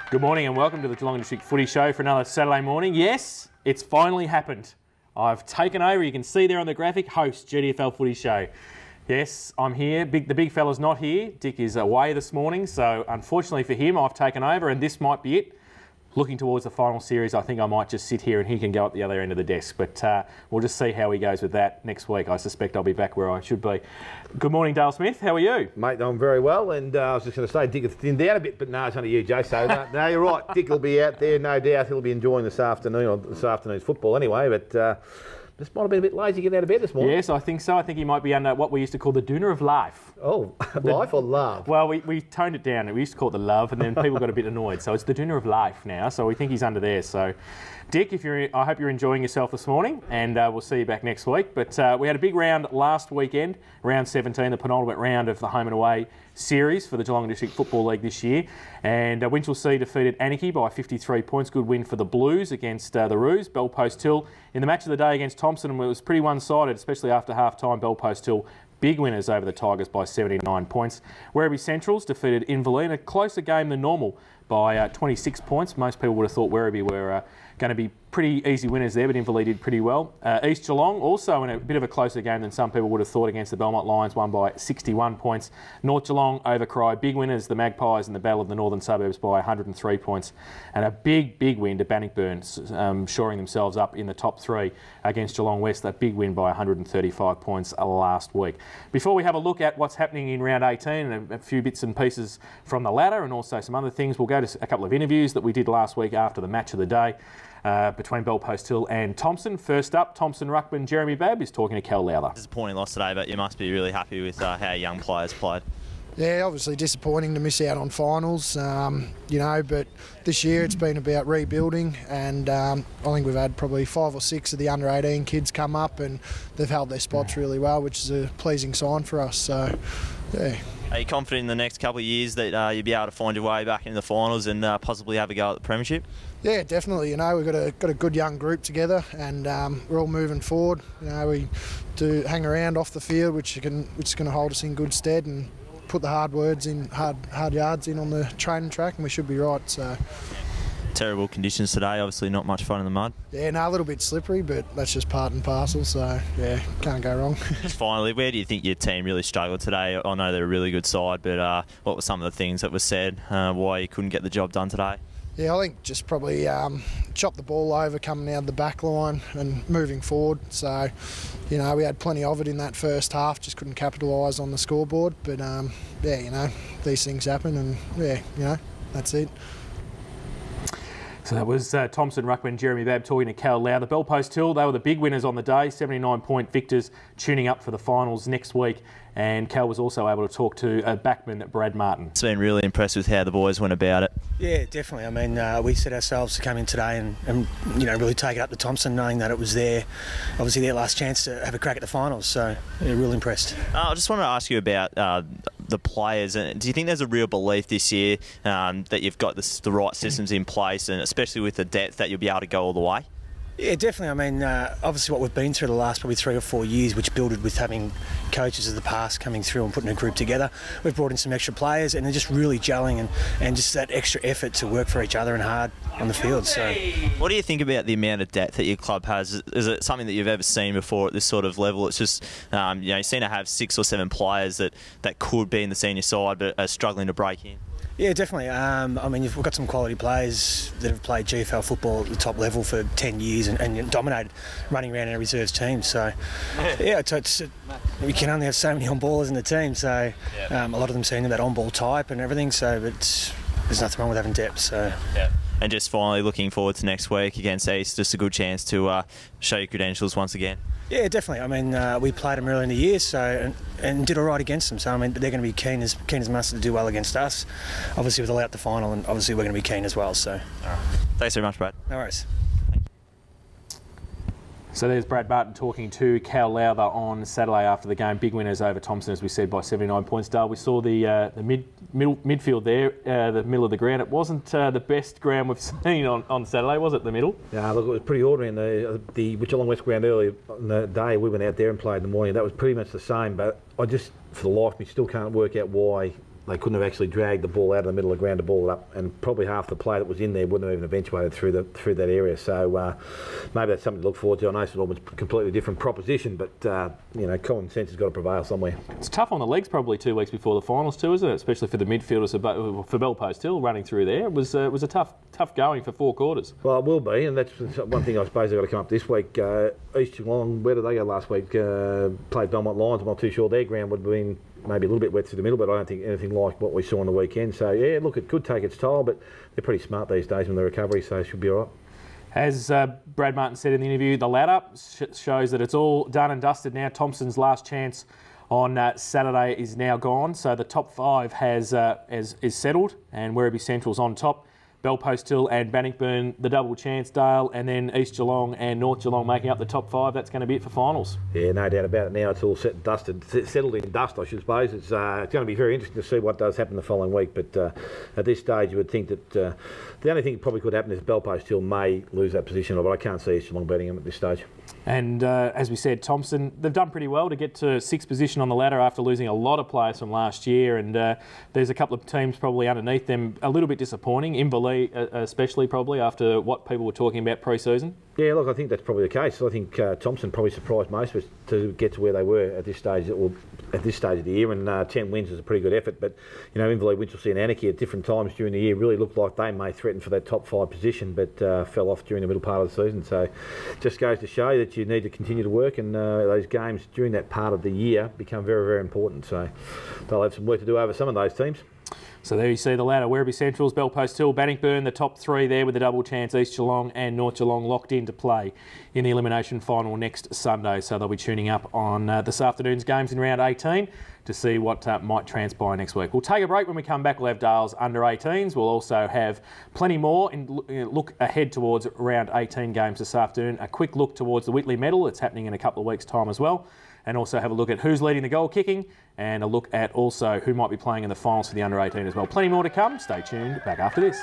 Good morning and welcome to the Geelong District Footy Show for another Saturday morning. Yes, it's finally happened. I've taken over, you can see there on the graphic, host GDFL Footy Show. Yes, I'm here. The big fella's not here. Dick is away this morning, so unfortunately for him, I've taken over and this might be it. Looking towards the final series, I think I might just sit here and he can go at the other end of the desk. But we'll just see how he goes with that next week. I suspect I'll be back where I should be. Good morning, Dale Smith. How are you? Mate, I'm very well. And I was just going to say, Dick has thinned out a bit, but no, it's only you, Joe. So no, you're right. Dick will be out there, no doubt. He'll be enjoying this afternoon, or this afternoon's football anyway. But this might have been a bit lazy getting out of bed this morning. Yes, I think so. I think he might be under what we used to call the doona of life. Oh, life or love? Well, we toned it down. We used to call it the love, and then people got a bit annoyed. So it's the doona of life now. So we think he's under there. So, Dick, I hope you're enjoying yourself this morning, and we'll see you back next week. But we had a big round last weekend, round 17, the penultimate round of the home and away series for the Geelong District Football League this year. And Winchelsea defeated Anarchy by 53 points. Good win for the Blues against the Roos. Bellpost Hill in the match of the day against Thompson, it was pretty one-sided, especially after half-time. Bellpost Hill big winners over the Tigers by 79 points. Werribee Centrals defeated Inverleigh in a closer game than normal by 26 points. Most people would have thought Werribee were going to be pretty easy winners there, but Inverleigh did pretty well. East Geelong also in a bit of a closer game than some people would have thought against the Belmont Lions, won by 61 points. North Geelong over Cry, big winners, the Magpies in the Battle of the Northern Suburbs by 103 points. And a big win to Bannockburn, shoring themselves up in the top three against Geelong West, that big win by 135 points last week. Before we have a look at what's happening in round 18 and a few bits and pieces from the ladder and also some other things, we'll go to a couple of interviews that we did last week after the match of the day. Between Bellpost Hill and Thompson. First up, Thompson ruckman Jeremy Babb is talking to Cal Lowther. Disappointing loss today, but you must be really happy with how young players played. Yeah, obviously disappointing to miss out on finals, but this year it's been about rebuilding, and I think we've had probably 5 or 6 of the under-18 kids come up and they've held their spots really well, which is a pleasing sign for us. So, yeah. Are you confident in the next couple of years that you'll be able to find your way back into the finals and possibly have a go at the premiership? Yeah, definitely. We've got a good young group together, and we're all moving forward. We do hang around off the field, which is going to hold us in good stead, and put the hard yards in on the training track, and we should be right. So. Terrible conditions today, obviously not much fun in the mud. Yeah, a little bit slippery, but that's just part and parcel, so yeah, can't go wrong. Just finally, where do you think your team really struggled today? I know they're a really good side, but what were some of the things that were said, why you couldn't get the job done today? Yeah, I think just probably chop the ball over coming out of the back line and moving forward. So, we had plenty of it in that first half, just couldn't capitalise on the scoreboard. But, these things happen, and, that's it. So that was Thompson ruckman Jeremy Babb talking to Cal Lowther. The Bellpost Hill, they were the big winners on the day, 79-point victors, tuning up for the finals next week. And Cal was also able to talk to backman Brad Martin. It's been really impressed with how the boys went about it. Yeah, definitely. I mean, we set ourselves to come in today and really take it up to Thompson, knowing that it was obviously their last chance to have a crack at the finals. So, yeah, real impressed. I just wanted to ask you about the players. Do you think there's a real belief this year that you've got the right systems in place, and especially with the depth, that you'll be able to go all the way? Yeah, definitely. I mean, obviously what we've been through the last probably 3 or 4 years, which builded with having coaches of the past coming through and putting a group together. We've brought in some extra players, and they're just really gelling and just that extra effort to work for each other and hard on the field. So, what do you think about the amount of depth that your club has? Is it something that you've ever seen before at this sort of level? It's just, you seem to have 6 or 7 players that could be in the senior side but are struggling to break in. Yeah, definitely. I mean, we've got some quality players that have played GFL football at the top level for 10 years and dominated running around in a reserves team. So, yeah, we can only have so many on-ballers in the team. So, a lot of them seem that on-ball type and everything. So, but there's nothing wrong with having depth. So, yeah. And just finally, looking forward to next week against East, just a good chance to show your credentials once again. Yeah, definitely. I mean, we played them early in the year, so and did all right against them. So I mean, they're going to be keen as mustard to do well against us. Obviously, with the out the final, and obviously we're going to be keen as well. So, all right. Thanks very much, Brad. No worries. So there's Brad Martin talking to Cal Lowther on Saturday after the game. Big winners over Thompson, as we said, by 79 points. Dale, we saw the midfield there, the middle of the ground. It wasn't the best ground we've seen on Saturday, was it, the middle? Yeah, look, it was pretty ordinary in the Geelong West ground earlier in the day. We went out there and played in the morning. That was pretty much the same, but I just, for the life of me, still can't work out why they couldn't have actually dragged the ball out of the middle of the ground to ball it up, and probably half the play that was in there wouldn't have even eventuated through that area. So maybe that's something to look forward to. I know St Albans a completely different proposition, but common sense has got to prevail somewhere. It's tough on the legs probably 2 weeks before the finals too, isn't it? Especially for the midfielders for Belpost Hill running through there. It was a tough going for 4 quarters. Well, it will be, and that's one thing I suppose they've got to come up this week. East Geelong, where did they go last week? Played Belmont Lions. I'm not too sure their ground would have been maybe a little bit wet through the middle, but I don't think anything like what we saw on the weekend. So, yeah, look, it could take its toll, but they're pretty smart these days in the recovery, so it should be all right. As Brad Martin said in the interview, the ladder shows that it's all done and dusted now. Thompson's last chance on Saturday is now gone, so the top 5 is settled, and Werribee Central's on top. Belpost Hill and Bannockburn, the double chance, Dale, and then East Geelong and North Geelong making up the top 5. That's going to be it for finals. Yeah, no doubt about it. Now it's all set and dusted, settled in dust, I should suppose. It's going to be very interesting to see what does happen the following week. But at this stage, you would think that the only thing that probably could happen is Belpost Hill may lose that position, but I can't see East Geelong beating them at this stage. And as we said, Thompson, they've done pretty well to get to 6th position on the ladder after losing a lot of players from last year. And there's a couple of teams probably underneath them a little bit disappointing. Inverleigh especially probably after what people were talking about pre-season. Yeah, look, I think that's probably the case. I think Thompson probably surprised most of us to get to where they were at this stage, or at this stage of the year, and 10 wins is a pretty good effort. But Inverleigh, Winchelsea and Anarchy at different times during the year really looked like they may threaten for that top 5 position, but fell off during the middle part of the season. So just goes to show that you need to continue to work, and those games during that part of the year become very, very important. So they'll have some work to do over some of those teams. So there you see the ladder. Werribee Centrals, Belpost Hill, Bannockburn, the top 3 there with the double chance. East Geelong and North Geelong locked into play in the elimination final next Sunday. So they'll be tuning up on this afternoon's games in round 18 to see what might transpire next week. We'll take a break. When we come back, we'll have Dale's under-18s. We'll also have plenty more and look ahead towards round 18 games this afternoon. A quick look towards the Whitley Medal. It's happening in a couple of weeks' time as well. And also have a look at who's leading the goal kicking and a look at also who might be playing in the finals for the under-18 as well. Plenty more to come. Stay tuned. Back after this.